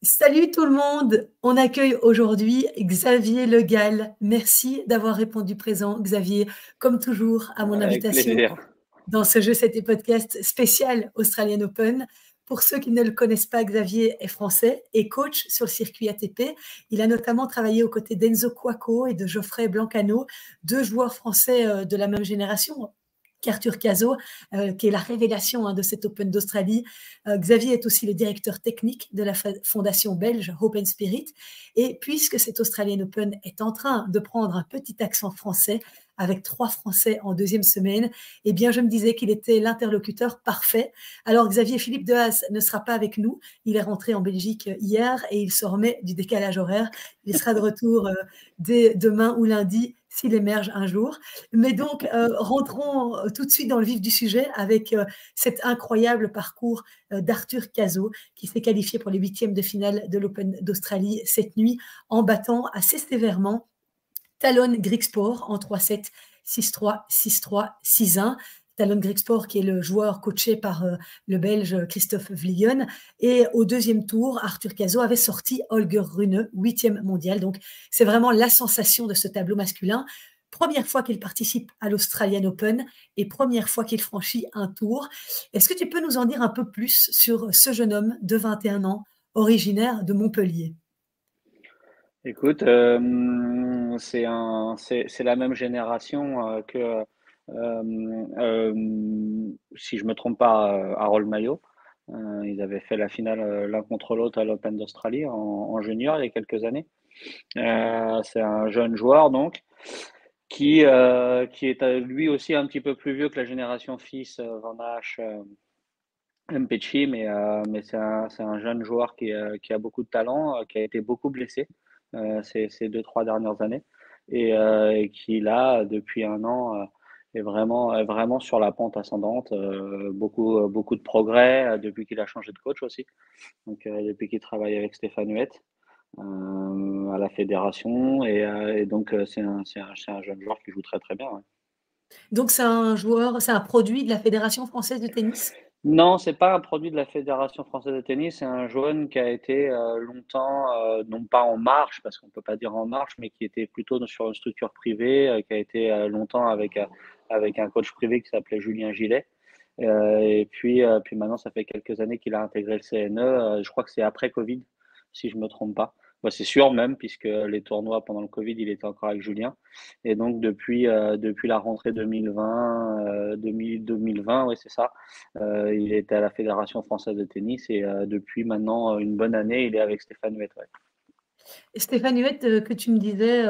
Salut tout le monde! On accueille aujourd'hui Xavier Le Gall. Merci d'avoir répondu présent, Xavier, comme toujours, à mon Avec invitation plaisir. dans ce jeu, c'était podcast spécial Australian Open. Pour ceux qui ne le connaissent pas, Xavier est français et coach sur le circuit ATP. Il a notamment travaillé aux côtés d'Enzo Couaco et de Geoffrey Blancano, deux joueurs français de la même génération qu'Arthur Cazot, qui est la révélation de cet Open d'Australie. Xavier est aussi le directeur technique de la fondation belge Open Spirit. Et puisque cet Australian Open est en train de prendre un petit accent français, avec 3 Français en deuxième semaine, eh bien, je me disais qu'il était l'interlocuteur parfait. Alors, Xavier Philippe Dehaze ne sera pas avec nous. Il est rentré en Belgique hier et il se remet du décalage horaire. Il sera de retour dès demain ou lundi s'il émerge un jour. Mais donc, rentrons tout de suite dans le vif du sujet avec cet incroyable parcours d'Arthur Cazot qui s'est qualifié pour les huitièmes de finale de l'Open d'Australie cette nuit en battant assez sévèrement Talon Griekspoor en 3-7, 6-3, 6-3, 6-1. Talon Griekspoor qui est le joueur coaché par le Belge Christophe Vliegen. Et au deuxième tour, Arthur Cazot avait sorti Holger Rune, 8e mondial. Donc, c'est vraiment la sensation de ce tableau masculin. Première fois qu'il participe à l'Australian Open et première fois qu'il franchit un tour. Est-ce que tu peux nous en dire un peu plus sur ce jeune homme de 21 ans, originaire de Montpellier? Écoute, c'est la même génération que, si je me trompe pas, Harold Maillot. Ils avaient fait la finale l'un contre l'autre à l'Open d'Australie en junior il y a quelques années. C'est un jeune joueur donc qui est lui aussi un petit peu plus vieux que la génération fils Van Hache, Mpetshi, mais c'est un jeune joueur qui a beaucoup de talent, qui a été beaucoup blessé ces 2-3 dernières années et qui là, depuis un an, est vraiment sur la pente ascendante. Beaucoup de progrès depuis qu'il a changé de coach aussi. Donc depuis qu'il travaille avec Stéphane Huet à la fédération et donc c'est un jeune joueur qui joue très très bien. Ouais. Donc, c'est un joueur, c'est un produit de la Fédération française de tennis? Non, c'est pas un produit de la Fédération française de tennis, c'est un jeune qui a été longtemps, non pas en marche, parce qu'on peut pas dire en marche, mais qui était plutôt sur une structure privée, qui a été longtemps avec un coach privé qui s'appelait Julien Gillet. Puis maintenant, ça fait quelques années qu'il a intégré le CNE. Je crois que c'est après Covid, si je me trompe pas. Bah, c'est sûr même, puisque les tournois pendant le Covid, il était encore avec Julien. Et donc depuis la rentrée 2020, 2020, oui c'est ça, il était à la Fédération française de tennis et depuis maintenant une bonne année, il est avec Stéphane Huet. Ouais. Stéphane Huet, que tu me disais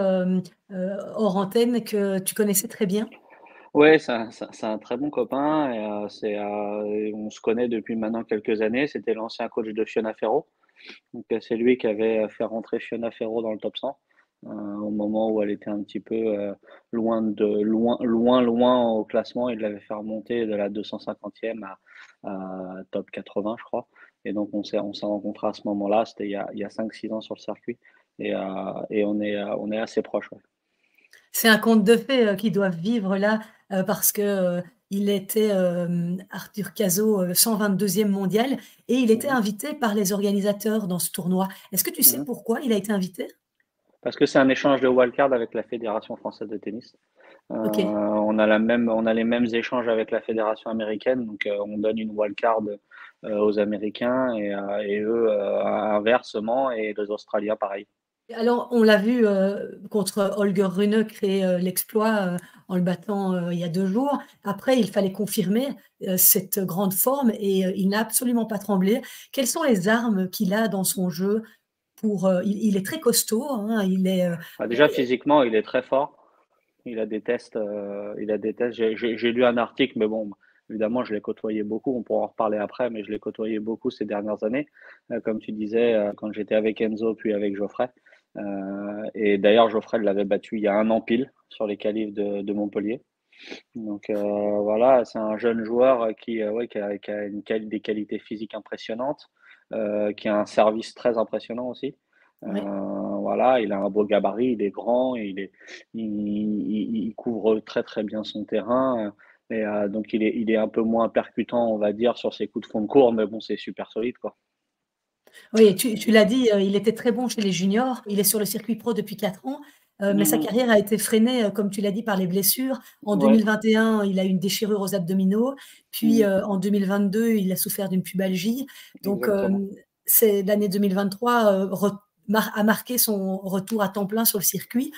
hors antenne que tu connaissais très bien. Ouais, c'est un très bon copain et on se connaît depuis maintenant quelques années. C'était l'ancien coach de Fiona Ferro. Donc c'est lui qui avait fait rentrer Fiona Ferro dans le top 100 au moment où elle était un petit peu loin au classement. Il l'avait fait remonter de la 250e à top 80, je crois. Et donc on s'est rencontrés à ce moment-là. C'était il y a 5-6 ans sur le circuit et on est assez proches. Ouais. C'est un conte de fées qu'ils doivent vivre là parce que il était Arthur Cazot, 122e mondial, et il était Mhm. invité par les organisateurs dans ce tournoi. Est-ce que tu sais Mhm. pourquoi il a été invité? Parce que c'est un échange de wildcard avec la Fédération française de tennis. Ok. On a les mêmes échanges avec la fédération américaine, donc on donne une wildcard aux Américains et eux inversement et les Australiens pareil. Alors, on l'a vu contre Holger Rune créer l'exploit en le battant il y a 2 jours. Après, il fallait confirmer cette grande forme et il n'a absolument pas tremblé. Quelles sont les armes qu'il a dans son jeu il est très costaud, hein, Bah, déjà physiquement, il est très fort. Il a des tests. J'ai lu un article, mais bon, évidemment, je l'ai côtoyé beaucoup. On pourra en reparler après, mais je l'ai côtoyé beaucoup ces dernières années. Comme tu disais, quand j'étais avec Enzo, puis avec Geoffrey. Et d'ailleurs, Geoffrey l'avait battu il y a un an pile sur les qualifs de Montpellier. Donc voilà, c'est un jeune joueur ouais, qui a des qualités physiques impressionnantes, qui a un service très impressionnant aussi. ouais. Voilà, il a un beau gabarit, il est grand, il couvre très très bien son terrain. Donc il est un peu moins percutant, on va dire, sur ses coups de fond de cours, mais bon, c'est super solide, quoi. Oui, tu l'as dit, il était très bon chez les juniors. Il est sur le circuit pro depuis 4 ans, mais sa Mhm. carrière a été freinée, comme tu l'as dit, par les blessures. En Ouais. 2021, il a eu une déchirure aux abdominaux, puis, Mhm. en 2022, il a souffert d'une pubalgie. Donc, Exactement. c'est l'année 2023, a marqué son retour à temps plein sur le circuit.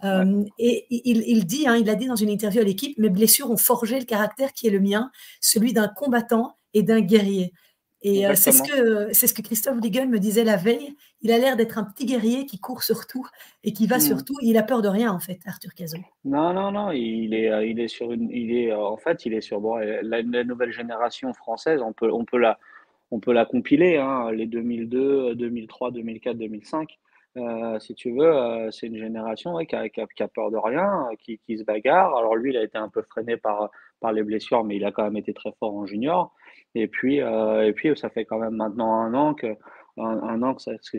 Ouais. Et il dit, hein, il a dit dans une interview à l'équipe, mes blessures ont forgé le caractère qui est le mien, celui d'un combattant et d'un guerrier. Et Exactement. c'est ce que Christophe Ligon me disait la veille. Il a l'air d'être un petit guerrier qui court sur tout et qui va sur Mhm. tout. Il a peur de rien, en fait, Arthur Cazot. Non, non, non, il est sur en fait, il est sur bon, la nouvelle génération française, on peut la compiler, hein, les 2002, 2003, 2004, 2005. Si tu veux, c'est une génération, ouais, qui a peur de rien, qui se bagarre. Alors lui, il a été un peu freiné par les blessures, mais il a quand même été très fort en junior. Et puis ça fait quand même maintenant un an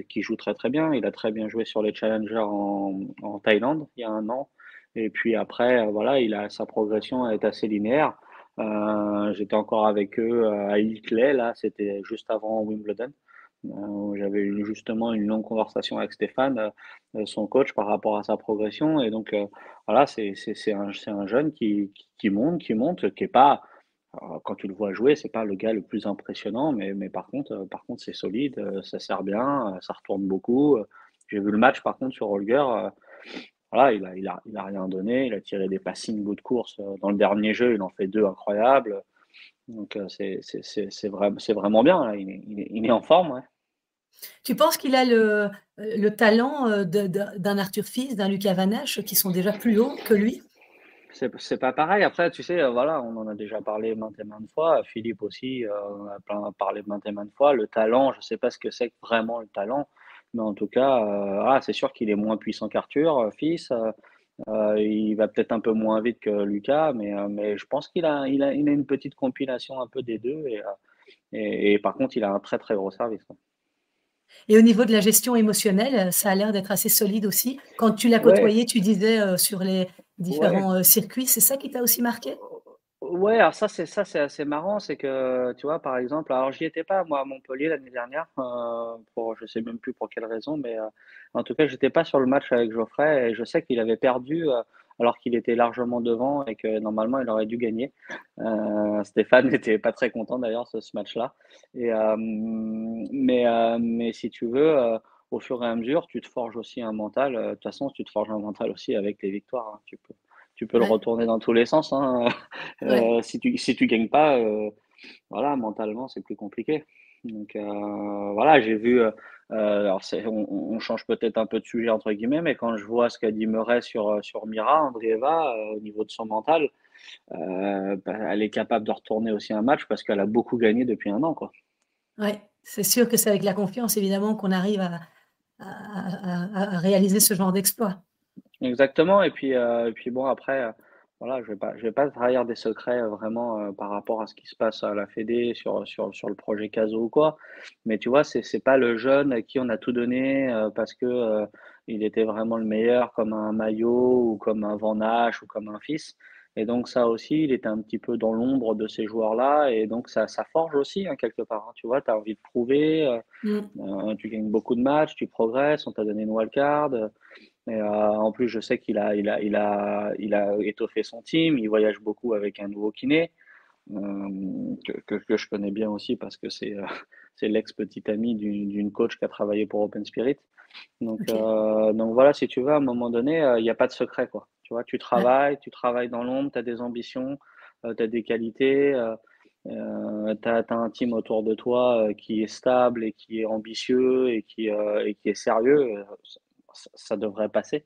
qu'il joue très, très bien. Il a très bien joué sur les challengers en Thaïlande, il y a un an. Et puis après, voilà, sa progression est assez linéaire. J'étais encore avec eux à Ilkley, là, c'était juste avant Wimbledon, où j'avais eu justement une longue conversation avec Stéphane, son coach, par rapport à sa progression. Et donc, voilà, c'est un jeune qui monte, qui est pas, quand tu le vois jouer, c'est pas le gars le plus impressionnant, mais par contre, c'est solide, ça sert bien, ça retourne beaucoup. J'ai vu le match, par contre, sur Holger. Voilà, il a rien donné. Il a tiré des passings bout de course. Dans le dernier jeu, il en fait 2 incroyables. Donc, c'est vraiment bien, là. Il est en forme, ouais. Tu penses qu'il a le talent d'un Arthur Fils, d'un Lucas Van Hache, qui sont déjà plus hauts que lui? C'est pas pareil. Après, tu sais, voilà, on en a déjà parlé maintes et maintes fois. Philippe aussi, on a parlé maintes et maintes fois. Le talent, je sais pas ce que c'est que vraiment le talent, mais en tout cas, c'est sûr qu'il est moins puissant qu'Arthur, Fils. Il va peut-être un peu moins vite que Lucas, mais je pense qu'il a une petite compilation un peu des 2. Et par contre, il a un très, très gros service, quoi. Et au niveau de la gestion émotionnelle, ça a l'air d'être assez solide aussi. Quand tu l'as Ouais, côtoyé, tu disais, sur les ouais. différents, circuits, c'est ça qui t'a aussi marqué? Ouais, alors ça c'est assez marrant, c'est que, tu vois, par exemple, alors j'y étais pas moi à Montpellier l'année dernière, pour je sais même plus pour quelle raison, mais en tout cas, j'étais pas sur le match avec Geoffrey et je sais qu'il avait perdu, alors qu'il était largement devant et que normalement il aurait dû gagner. Stéphane n'était pas très content d'ailleurs de ce match-là. Mais si tu veux, au fur et à mesure, tu te forges aussi un mental, de toute façon, tu te forges un mental aussi avec les victoires, hein. Tu peux le Ouais, retourner dans tous les sens, hein. ouais. Si tu gagnes pas, voilà, mentalement, c'est plus compliqué. Donc, voilà, j'ai vu, alors on change peut-être un peu de «sujet» entre guillemets, mais quand je vois ce qu'a dit Murray sur Mira Andreeva, au niveau de son mental, elle est capable de retourner aussi un match parce qu'elle a beaucoup gagné depuis un an, quoi. Ouais, c'est sûr que c'est avec la confiance évidemment qu'on arrive à réaliser ce genre d'exploit. Exactement. Et puis bon, après, voilà, je vais pas trahir des secrets, vraiment, par rapport à ce qui se passe à la fédé sur le projet CASO ou quoi. Mais tu vois, c'est pas le jeune à qui on a tout donné, parce que, il était vraiment le meilleur, comme un Maillot ou comme un Van Hache ou comme un Fils. Et donc ça aussi, il était un petit peu dans l'ombre de ces joueurs-là et donc ça forge aussi, hein, quelque part, hein. Tu vois, tu as envie de prouver, Mmh. tu gagnes beaucoup de matchs, tu progresses, on t'a donné une wildcard. Et en plus, je sais qu'il a étoffé son team. Il voyage beaucoup avec un nouveau kiné, que je connais bien aussi parce que c'est l'ex-petit ami d'une coach qui a travaillé pour Open Spirit. Donc, OK. donc voilà, si tu veux, à un moment donné, il y a pas de secret, quoi. Tu vois, Ouais. tu travailles dans l'ombre, tu as des ambitions, tu as des qualités, tu as un team autour de toi, qui est stable et qui est ambitieux et qui est sérieux, ça devrait passer.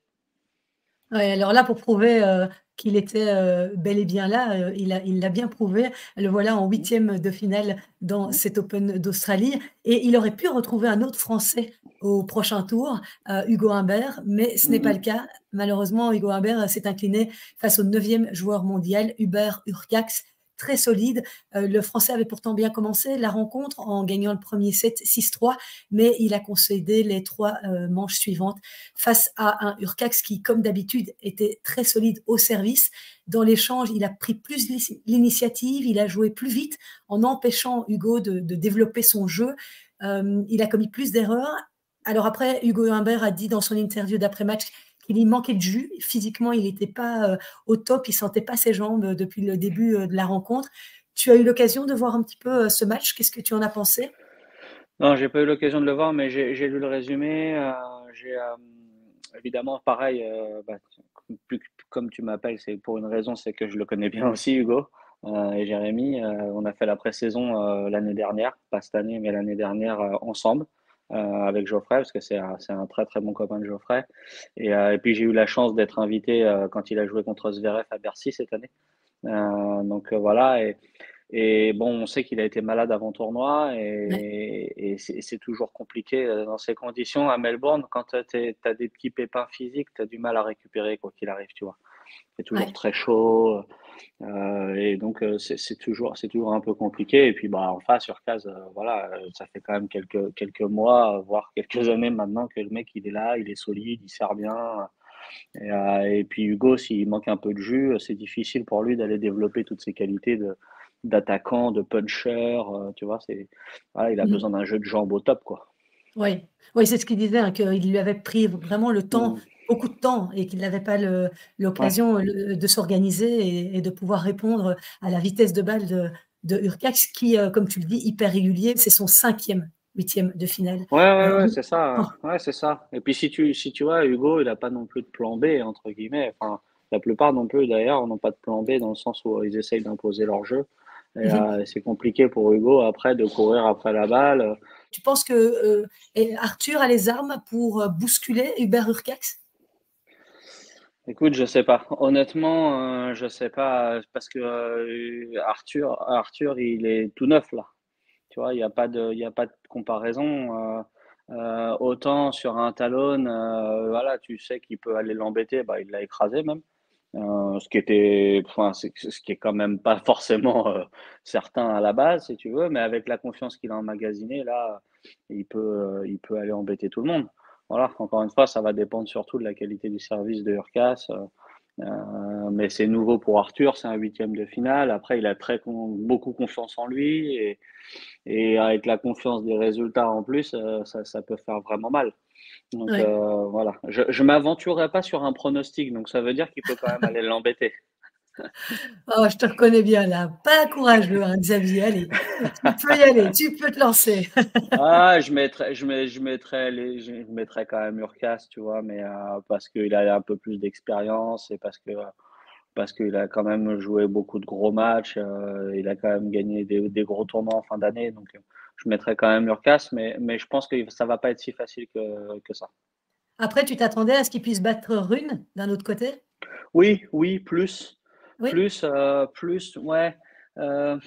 Ouais, alors là, pour prouver, qu'il était, bel et bien là, il l'a bien prouvé. Le voilà en Mmh, huitième de finale dans mmh, cet Open d'Australie et il aurait pu retrouver un autre Français au prochain tour, Hugo Humbert, mais ce n'est mmh pas le mh. cas. Malheureusement, Hugo Humbert, s'est incliné face au neuvième joueur mondial, Hubert Hurkacz, très solide. Le Français avait pourtant bien commencé la rencontre en gagnant le premier set 6-3, mais il a concédé les 3, manches suivantes face à un Urcax qui, comme d'habitude, était très solide au service. Dans l'échange, il a pris plus l'initiative, il a joué plus vite en empêchant Hugo de développer son jeu. il a commis plus d'erreurs. Alors après, Hugo Humbert a dit dans son interview d'après-match qu'il y manquait de jus. Physiquement, il n'était pas au top, il sentait pas ses jambes depuis le début de la rencontre. Tu as eu l'occasion de voir un petit peu ce match. Qu'est-ce que tu en as pensé? Non, j'ai pas eu l'occasion de le voir, mais j'ai lu le résumé. Évidemment, pareil, comme tu m'appelles, c'est pour une raison, c'est que je le connais bien aussi, Hugo, et Jérémy. On a fait la pré-saison l'année dernière, pas cette année, mais l'année dernière ensemble, avec Geoffrey, parce que c'est un très très bon copain de Geoffrey. Et puis j'ai eu la chance d'être invité quand il a joué contre Zverev à Bercy cette année. Donc voilà. Et bon, on sait qu'il a été malade avant tournoi Ouais, et c'est toujours compliqué dans ces conditions. À Melbourne, quand tu as des petits pépins physiques, tu as du mal à récupérer quoi qu'il arrive, tu vois. C'est toujours ouais. très chaud et donc c'est toujours un peu compliqué. Et puis bah en face, sur case, voilà, ça fait quand même quelques mois, voire quelques années maintenant que le mec il est là, il est solide, il sert bien. Et puis Hugo, s'il manque un peu de jus, c'est difficile pour lui d'aller développer toutes ses qualités d'attaquant, de puncher, tu vois, voilà, il a Mhm. besoin d'un jeu de jambes au top, quoi. Oui, oui, c'est ce qu'il disait, hein, qu'il lui avait pris vraiment le temps, Mm. beaucoup de temps, et qu'il n'avait pas Ouais, l'occasion de s'organiser et de pouvoir répondre à la vitesse de balle de Urcax, qui, comme tu le dis, hyper régulier. C'est son cinquième huitième de finale. ouais, c'est Oh, ça. Ouais, c'est ça. Et puis si tu vois, Hugo, il a pas non plus de plan B, entre guillemets. Enfin, la plupart non plus, d'ailleurs, n'ont pas de plan B dans le sens où ils essayent d'imposer leur jeu. Et mhm. c'est compliqué pour Hugo après de courir après la balle. Tu penses que Arthur a les armes pour bousculer Hubert Urcax? Écoute, je sais pas. Honnêtement, je sais pas parce que Arthur, il est tout neuf là. Tu vois, il y a pas de comparaison. Autant sur un talon, voilà, tu sais qu'il peut aller l'embêter, bah, il l'a écrasé même. Enfin, ce qui est quand même pas forcément certain à la base, si tu veux, mais avec la confiance qu'il a emmagasinée, là, il peut aller embêter tout le monde. Voilà, encore une fois, ça va dépendre surtout de la qualité du service de Urcas. Mais c'est nouveau pour Arthur, c'est un huitième de finale. Après, il a beaucoup confiance en lui et avec la confiance des résultats en plus, ça peut faire vraiment mal. Donc Ouais. voilà, je m'aventurerai pas sur un pronostic, donc ça veut dire qu'il peut quand même aller l'embêter. Oh, je te reconnais bien là. Pas courageux, hein, Xavier. Allez, tu peux y aller, tu peux te lancer. Ah, je mettrais quand même Urcas, tu vois, mais parce qu'il a un peu plus d'expérience et parce qu'il a quand même joué beaucoup de gros matchs, il a quand même gagné des gros tournois en fin d'année, donc je mettrais quand même Urcas, mais je pense que ça va pas être si facile que ça. Après, tu t'attendais à ce qu'il puisse battre Rune d'un autre côté? Oui, oui, plus, Oui? plus, ouais. Euh,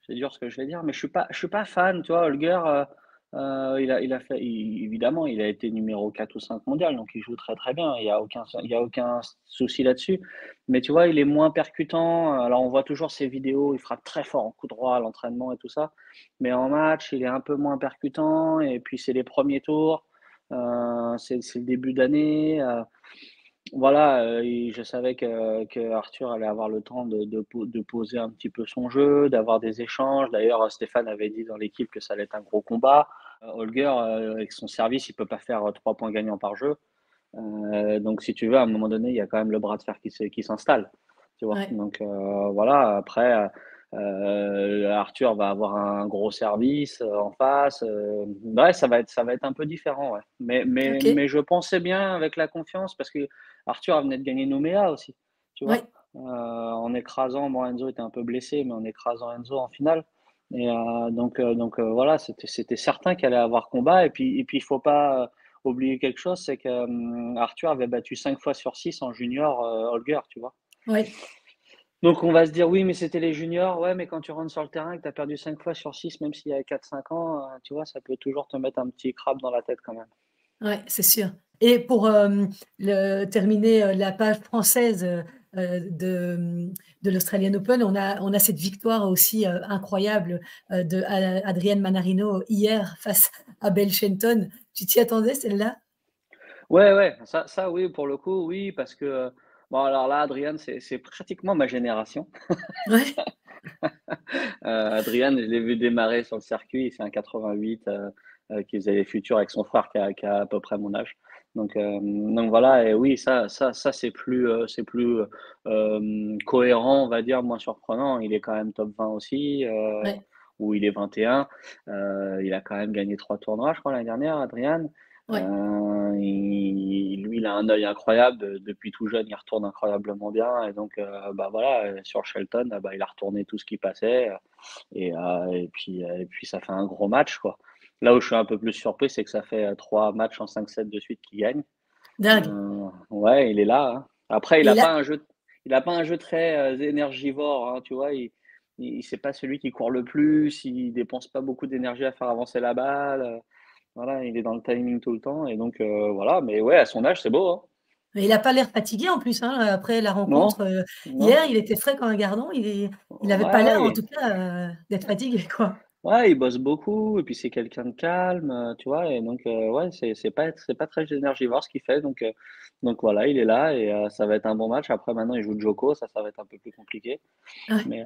c'est dur ce que je vais dire, mais je suis pas fan, tu vois. Holger, il a fait, évidemment, il a été numéro 4 ou 5 mondial, donc il joue très très bien. Il y a aucun souci là-dessus. Mais tu vois, il est moins percutant. Alors on voit toujours ses vidéos, il frappe très fort en coup droit à l'entraînement et tout ça. Mais en match, il est un peu moins percutant. Et puis c'est les premiers tours, c'est le début d'année. Voilà, je savais que Arthur allait avoir le temps de poser un petit peu son jeu, d'avoir des échanges. D'ailleurs, Stéphane avait dit dans l'équipe que ça allait être un gros combat. Holger, avec son service, il peut pas faire 3 points gagnants par jeu. Donc si tu veux, à un moment donné, il y a quand même le bras de fer qui s'installe, tu vois? Ouais. Donc voilà, après, Arthur va avoir un gros service, en face, ouais, ça va être un peu différent, ouais. OK. Mais je pensais bien avec la confiance parce que Arthur venait de gagner Nouméa aussi, tu vois? Ouais. En écrasant bon, Enzo était un peu blessé, mais en écrasant Enzo en finale et donc voilà, c'était certain qu'il allait avoir combat et puis il faut pas, oublier quelque chose, c'est que, Arthur avait battu 5 fois sur 6 en junior, Holger, tu vois? Ouais. Donc on va se dire: «Oui, mais c'était les juniors». Ouais, mais quand tu rentres sur le terrain et que tu as perdu 5 fois sur 6, même s'il y a 4 5 ans, tu vois, ça peut toujours te mettre un petit crabe dans la tête quand même. Ouais, c'est sûr. Et pour, terminer, la page française, de, de l'Australian Open, on a cette victoire aussi, incroyable, de Adrian Manarino hier face à Bell Shelton. Tu t'y attendais celle-là? Ouais, ouais, ça oui, pour le coup, oui, parce que, bon alors là, Adrian, c'est pratiquement ma génération. Ouais, Adrian, je l'ai vu démarrer sur le circuit, c'est un 88 qui faisait les futurs avec son frère qui a à peu près mon âge. Donc voilà, et oui, ça c'est plus cohérent, on va dire, moins surprenant. Il est quand même top 20 aussi, Ouais, ou il est 21. Il a quand même gagné 3 tournois, je crois, l'année dernière, Adrian. ouais. Lui, il a un œil incroyable. Depuis tout jeune, il retourne incroyablement bien. Et donc, bah voilà, sur Shelton, bah, il a retourné tout ce qui passait. Et puis, ça fait un gros match, quoi. Là où je suis un peu plus surpris, c'est que ça fait 3 matchs en 5-7 de suite qu'il gagne. Dingue. Ouais, il est là, hein. Après, Et là, il a pas un jeu très énergivore, hein, tu vois. C'est pas celui qui court le plus. Il dépense pas beaucoup d'énergie à faire avancer la balle. Voilà, il est dans le timing tout le temps. Et donc, voilà. Mais ouais, à son âge, c'est beau, hein. il a pas l'air fatigué en plus, hein, après la Non, rencontre, non. hier, il était frais comme un gardon. Il avait pas Ouais, l'air, en ouais. tout cas, d'être fatigué, quoi. Ouais, il bosse beaucoup et puis c'est quelqu'un de calme, tu vois? Et donc, ouais, c'est pas très énergivore ce qu'il fait, donc voilà, il est là et ça va être un bon match. Après maintenant, il joue Djoko, ça va être un peu plus compliqué. Ouais. Mais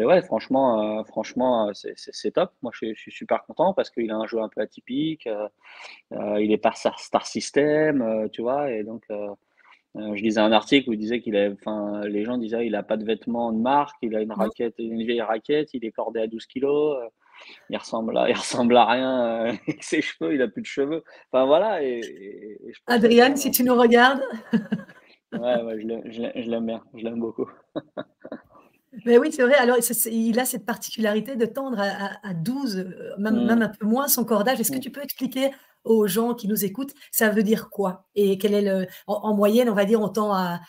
ouais, franchement, c'est top. Moi, je suis super content parce qu'il a un jeu un peu atypique, il est pas star system, tu vois? Et donc, je lisais un article où il disait enfin, les gens disaient: «Il a pas de vêtements de marque, il a Non. une vieille raquette, il est cordé à 12 kilos, il ressemble à rien, avec ses cheveux, il a plus de cheveux». Enfin voilà, et je trouve ça Adrian, bien, si hein. tu nous regardes. Ouais, ouais, je l'aime bien, je l'aime beaucoup. Mais oui, c'est vrai. Alors, il a cette particularité de tendre à 12, même Mmh. un peu moins son cordage. Est-ce que Mmh. tu peux expliquer aux gens qui nous écoutent, ça veut dire quoi? Et quel est en moyenne, on va dire, on tend à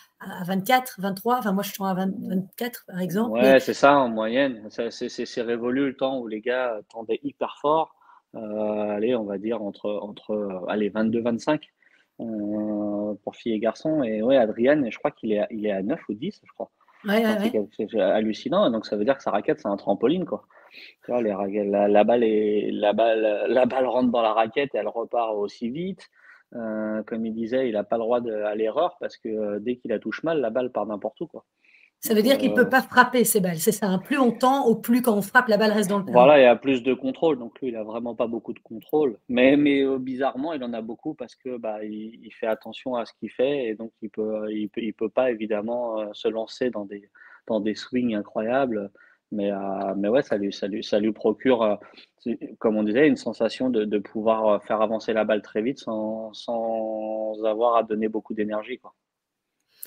24, 23, enfin moi je tends à 24 par exemple, mais Ouais, c'est ça en moyenne. Ça c'est révolu le temps où les gars tendaient hyper fort. Allez, on va dire allez 22-25, pour filles et garçons. Et ouais, Adrian, je crois qu'il est à 9 ou 10, je crois. ouais, Enfin, ouais, ouais. c'est hallucinant. Donc ça veut dire que sa raquette, c'est un trampoline, quoi. Tu vois, la balle rentre dans la raquette et elle repart aussi vite. Comme il disait, il a pas le droit à l'erreur parce que, dès qu'il la touche mal, la balle part n'importe où, quoi. Ça Donc, veut dire qu'il peut pas frapper ces balles, c'est ça, hein? Plus on tend, au plus quand on frappe, la balle reste dans le panier. voilà, il y a plus de contrôle. Donc lui, il a vraiment pas beaucoup de contrôle. Mais bizarrement, il en a beaucoup parce que, bah, il fait attention à ce qu'il fait et donc il peut pas évidemment, se lancer dans des swings incroyables. Mais ouais, ça lui procure, comme on disait, une sensation de pouvoir, faire avancer la balle très vite sans avoir à donner beaucoup d'énergie, quoi.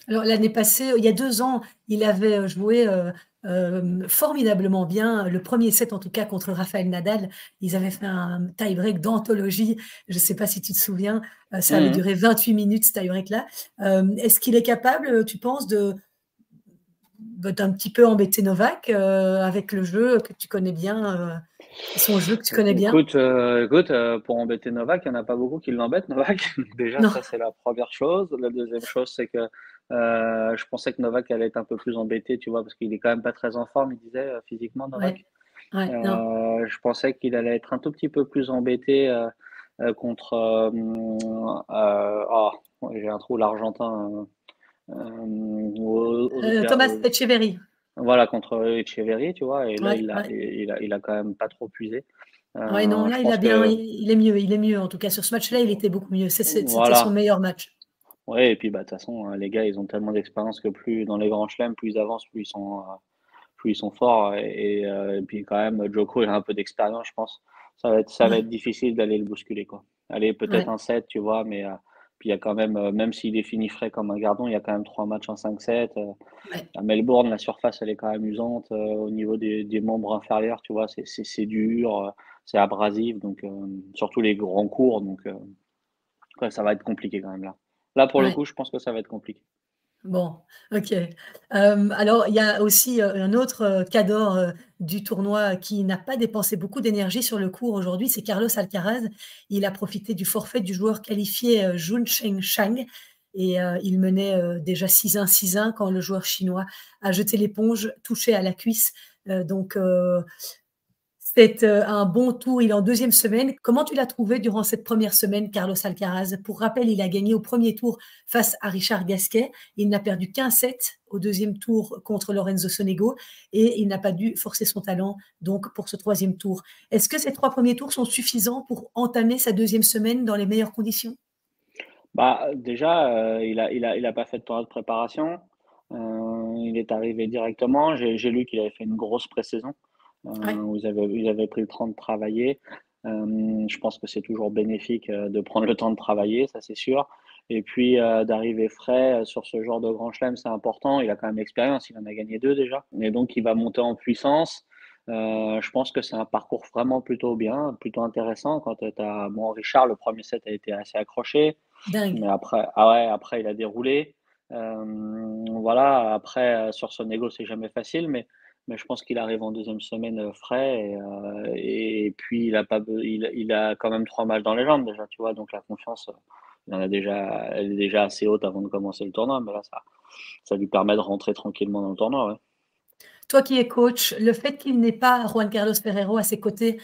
Alors l'année passée, il y a 2 ans, il avait, joué, formidablement bien, le premier set en tout cas contre Rafael Nadal. Ils avaient fait un tie-break d'anthologie. Je ne sais pas si tu te souviens, ça avait Mmh. duré 28 minutes ce tie-break-là. Est-ce qu'il est capable, tu penses d'un petit peu embêter Novak, avec le jeu que tu connais bien, son jeu que tu connais bien? Écoute, pour embêter Novak, il y en a pas beaucoup qui l'embêtent, Novak. Déjà, Non? ça, c'est la première chose. La deuxième chose, c'est que, je pensais que Novak allait être un peu plus embêté, tu vois? Parce qu'il est quand même pas très en forme, il disait, physiquement, Ouais. Novak. Ouais, non. Je pensais qu'il allait être un tout petit peu plus embêté, contre, ouais, j'ai un trou, l'Argentin, Thomas Etcheverry. voilà, contre Etcheverry, tu vois? Et là, Ouais, ouais. il a quand même pas trop puisé. Ouais, non, Je là, il a pense bien que il est mieux en tout cas sur ce match-là, il était beaucoup mieux. C'était son voilà. meilleur match. Ouais, et puis, bah, de toute façon, les gars, ils ont tellement d'expérience que plus dans les grands chelems, plus ils avancent, plus ils sont forts. Et puis quand même, Djoko, il a un peu d'expérience, je pense. Ça va être Ouais, difficile d'aller le bousculer, quoi. Allez, peut-être ouais, un 7, tu vois? Mais puis il y a quand même, même s'il est fini frais comme un gardon, il y a quand même 3 matchs en 5-7. ouais, À Melbourne, la surface, elle est quand même usante, au niveau des membres inférieurs, tu vois? C'est dur, c'est abrasif, donc surtout les grands cours, donc ouais, ça va être compliqué quand même là. Là, pour le ouais. coup, je pense que ça va être compliqué. Bon, OK. Alors il y a aussi, un autre, cador, du tournoi qui n'a pas dépensé beaucoup d'énergie sur le court aujourd'hui, c'est Carlos Alcaraz. Il a profité du forfait du joueur qualifié, Juncheng Shang et il menait, déjà 6-1, 6-1 quand le joueur chinois a jeté l'éponge, touché à la cuisse. Donc c'est, un bon tour, il est en deuxième semaine. Comment tu l'as trouvé durant cette première semaine, Carlos Alcaraz? Pour rappel, il a gagné au premier tour face à Richard Gasquet. Il n'a perdu qu'1 set au deuxième tour contre Lorenzo Sonego et il n'a pas dû forcer son talent donc pour ce troisième tour. Est-ce que ces 3 premiers tours sont suffisants pour entamer sa deuxième semaine dans les meilleures conditions? Bah, déjà, il a pas fait de tournoi de préparation. Il est arrivé directement. J'ai lu qu'il avait fait une grosse pré-saison, Ouais, où ils avaient pris le temps de travailler. Je pense que c'est toujours bénéfique, de prendre le temps de travailler, ça c'est sûr. Et puis, d'arriver frais, sur ce genre de grand chelem, c'est important. Il a quand même l'expérience, il en a gagné 2 déjà et donc il va monter en puissance. Je pense que c'est un parcours vraiment plutôt bien, plutôt intéressant quand, tu bon, Richard, le premier set a été assez accroché. dingue. Mais après, ah ouais, après il a déroulé. Voilà, après, sur Sonego, c'est jamais facile, mais je pense qu'il arrive en deuxième semaine, frais et puis il a quand même 3 matchs dans les jambes déjà, tu vois? Donc la confiance, il en a déjà elle est déjà assez haute avant de commencer le tournoi, mais là, ça lui permet de rentrer tranquillement dans le tournoi, ouais. Toi qui es coach, le fait qu'il n'ait pas Juan Carlos Ferrero à ses côtés,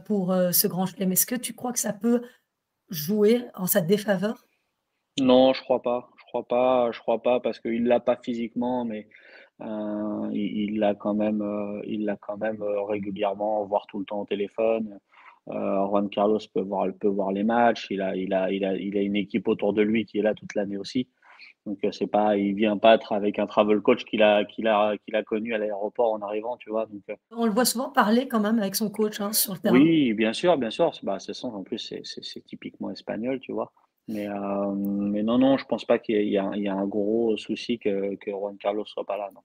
pour, ce grand chelem, est-ce que tu crois que ça peut jouer en sa défaveur? Non, je crois pas, je crois pas parce qu'il l'a pas physiquement, mais il l'a quand même, régulièrement, voire tout le temps au téléphone. Juan Carlos peut voir les matchs. Il a une équipe autour de lui qui est là toute l'année aussi. Donc, c'est pas il vient pas être avec un travel coach qu'il a connu à l'aéroport en arrivant, tu vois? Donc, On le voit souvent parler quand même avec son coach, hein, sur le terrain. oui, bien sûr, bien sûr. Bah, ce sont en plus, c'est typiquement espagnol, tu vois? Mais non, non, je pense pas qu'il y a un gros souci que Juan Carlos soit pas là, non.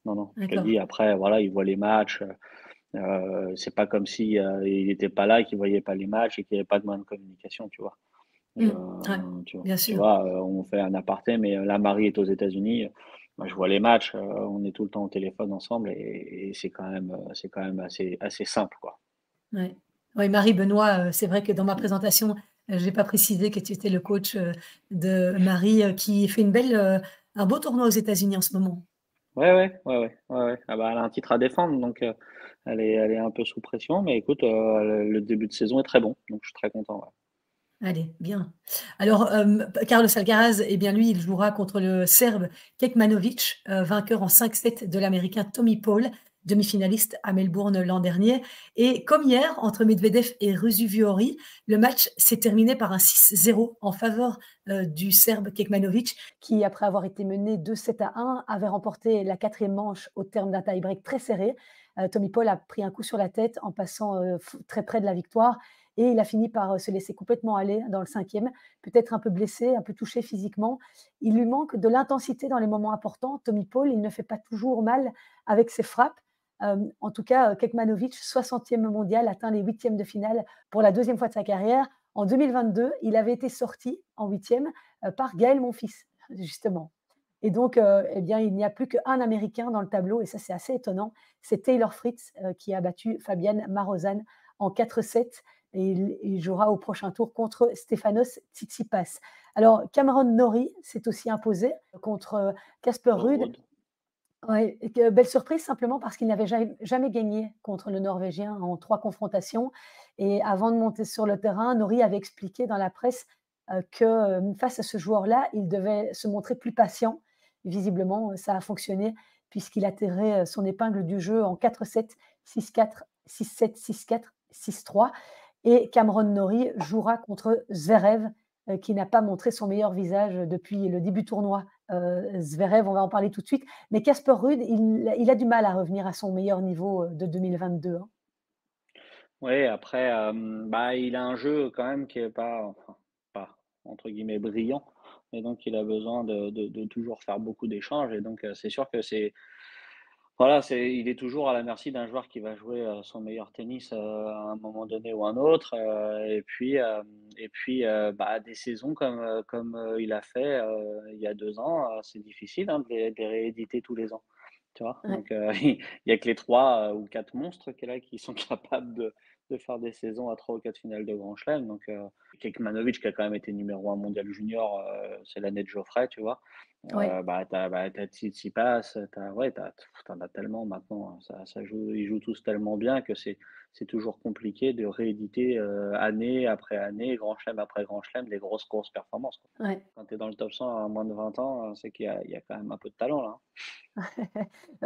Non, non, je te D'accord. dis après voilà, il voit les matchs, c'est pas comme si, il était pas là et qu'il voyait pas les matchs et qu'il y avait pas de moyen de communication, tu vois? Mmh. Ouais, Tu vois bien tu sûr. vois, on fait un aparté, mais là, Marie est aux États-Unis, moi je vois les matchs, on est tout le temps au téléphone ensemble et c'est quand même assez simple, quoi. Ouais. Ouais, Marie Benoît, c'est vrai que dans ma présentation, j'ai pas précisé que tu étais le coach, de Marie, qui fait un beau tournoi aux États-Unis en ce moment. Ouais, ouais, ouais, ouais, ouais, ouais. Ah bah, elle a un titre à défendre, donc elle est un peu sous pression, mais écoute, le début de saison est très bon, donc je suis très content, ouais. Allez, bien. Alors, Carlos Alcaraz, eh bien, lui, il jouera contre le Serbe Kekmanovic, vainqueur en 5-7 de l'Américain Tommy Paul, demi-finaliste à Melbourne l'an dernier. Et comme hier, entre Medvedev et Ruusuvuori, le match s'est terminé par un 6-0 en faveur du Serbe Kekmanovic, qui, après avoir été mené 2-7-1, avait remporté la quatrième manche au terme d'un tie-break très serré. Tommy Paul a pris un coup sur la tête en passant très près de la victoire et il a fini par se laisser complètement aller dans le cinquième, peut-être un peu blessé, un peu touché physiquement. Il lui manque de l'intensité dans les moments importants. Tommy Paul, il ne fait pas toujours mal avec ses frappes. En tout cas, Kekmanovic, 60e mondial, atteint les huitièmes de finale pour la deuxième fois de sa carrière. En 2022, il avait été sorti en huitième par Gaël Monfils, justement. Et donc, eh bien, il n'y a plus qu'un Américain dans le tableau, et ça, c'est assez étonnant. C'est Taylor Fritz qui a battu Fabienne Marozsan en 4-7 et il jouera au prochain tour contre Stefanos Tsitsipas. Alors, Cameron Norrie s'est aussi imposé contre Casper Ruud. Ruud. Ouais, et belle surprise simplement parce qu'il n'avait jamais gagné contre le Norvégien en 3 confrontations et avant de monter sur le terrain, Norrie avait expliqué dans la presse, que, face à ce joueur-là, il devait se montrer plus patient. Visiblement, ça a fonctionné puisqu'il a tiré, son épingle du jeu en 4-7, 6-4, 6-7, 6-4, 6-3 et Cameron Norrie jouera contre Zverev, qui n'a pas montré son meilleur visage depuis le début du tournoi. Zverev, on va en parler tout de suite. Mais Casper Ruud, il a du mal à revenir à son meilleur niveau de 2022, hein. Ouais, après, bah, il a un jeu quand même qui est pas entre guillemets «brillant» et donc il a besoin de toujours faire beaucoup d'échanges et donc c'est sûr que voilà, il est toujours à la merci d'un joueur qui va jouer, son meilleur tennis, à un moment donné ou un autre, bah, des saisons comme il a fait, il y a 2 ans, c'est difficile, hein, de les rééditer tous les ans, tu vois? Ouais. Donc il y a que les 3 ou 4 monstres qui est là qui sont capables de faire des saisons à 3 ou 4 finales de grand chelem donc Kekmanovic qui a quand même été numéro un mondial junior, c'est l'année de Geoffrey, tu vois? Ouais. Bah, tu as Tsitsipas, tu as ouais, tu as tellement maintenant, hein, ça joue ils jouent tous tellement bien que c'est toujours compliqué de rééditer année après année, grand chelem après grand chelem, des grosses performances, quoi. Ouais. Quand tu es dans le top 100 à moins de 20 ans, c'est il y a quand même un peu de talent là, hein.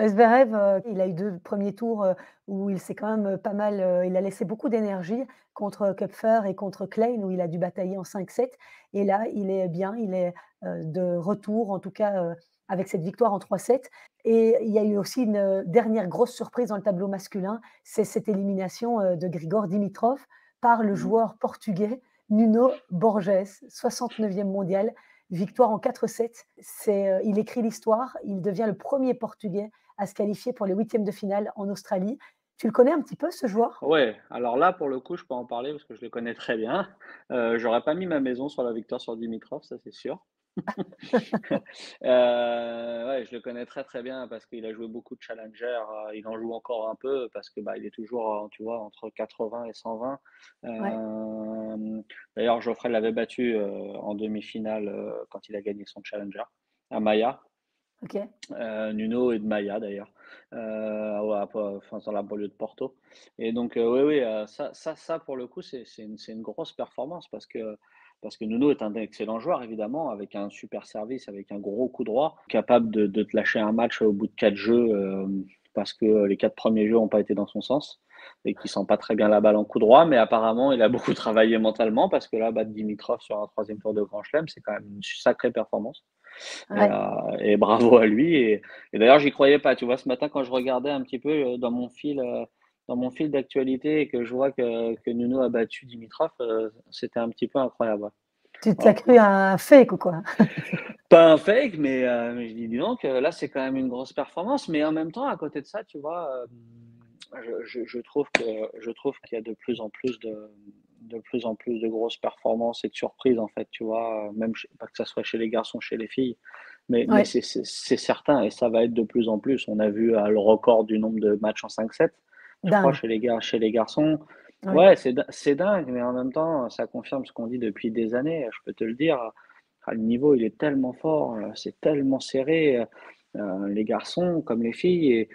Zverev, il a eu 2 premiers tours, où il s'est quand même, pas mal, il a laissé beaucoup d'énergie contre Koepfer et contre Klein, où il a dû batailler en 5-7 et là, il est bien, il est, de retour, en tout cas, avec cette victoire en 3-7 et il y a eu aussi une, dernière grosse surprise dans le tableau masculin, c'est cette élimination, de Grigor Dimitrov par le Mmh. joueur portugais Nuno Borges, 69e mondial. Victoire en 4-7. Il écrit l'histoire. Il devient le premier Portugais à se qualifier pour les huitièmes de finale en Australie. Tu le connais un petit peu, ce joueur? Ouais, alors là, pour le coup, je peux en parler parce que je le connais très bien. J'aurais pas mis ma maison sur la victoire sur Dimitrov, ça c'est sûr. Ouais, je le connais très, très bien parce qu'il a joué beaucoup de challengers, il en joue encore un peu parce que, bah, il est toujours, tu vois, entre 80 et 120. Ouais, D'ailleurs, Geoffrey l'avait battu, en demi-finale, quand il a gagné son challenger à Maia. OK. Nuno et de Maia d'ailleurs, ouais, pas enfin dans la banlieue de Porto et donc oui, oui, ça pour le coup, c'est une grosse performance parce que Nuno est un excellent joueur évidemment, avec un super service, avec un gros coup droit, capable de te lâcher un match au bout de 4 jeux, parce que les 4 premiers jeux n'ont pas été dans son sens et qu'il sent pas très bien la balle en coup droit, mais apparemment il a beaucoup travaillé mentalement parce que là, battre Dimitrov sur un troisième tour de Grand Chelem, c'est quand même une sacrée performance. Ouais. Et bravo à lui. Et d'ailleurs, j'y croyais pas. Tu vois, ce matin, quand je regardais un petit peu dans mon fil d'actualité et que je vois que Nuno a battu Dimitrov, c'était un petit peu incroyable. Ouais. Tu t'as Voilà. cru à un fake ou quoi? Pas un fake, mais je dis donc, là, c'est quand même une grosse performance. Mais en même temps, à côté de ça, tu vois, je trouve qu'il y a de plus en plus de grosses performances et de surprises, en fait, tu vois, même, pas que ça soit chez les garçons, chez les filles. Mais Ouais, c'est certain et ça va être de plus en plus. On a vu le record du nombre de matchs en 5-7, je crois, dingue. chez les garçons. Ouais, Ouais, c'est dingue, mais en même temps, ça confirme ce qu'on dit depuis des années. Je peux te le dire, le niveau, il est tellement fort, c'est tellement serré, les garçons comme les filles.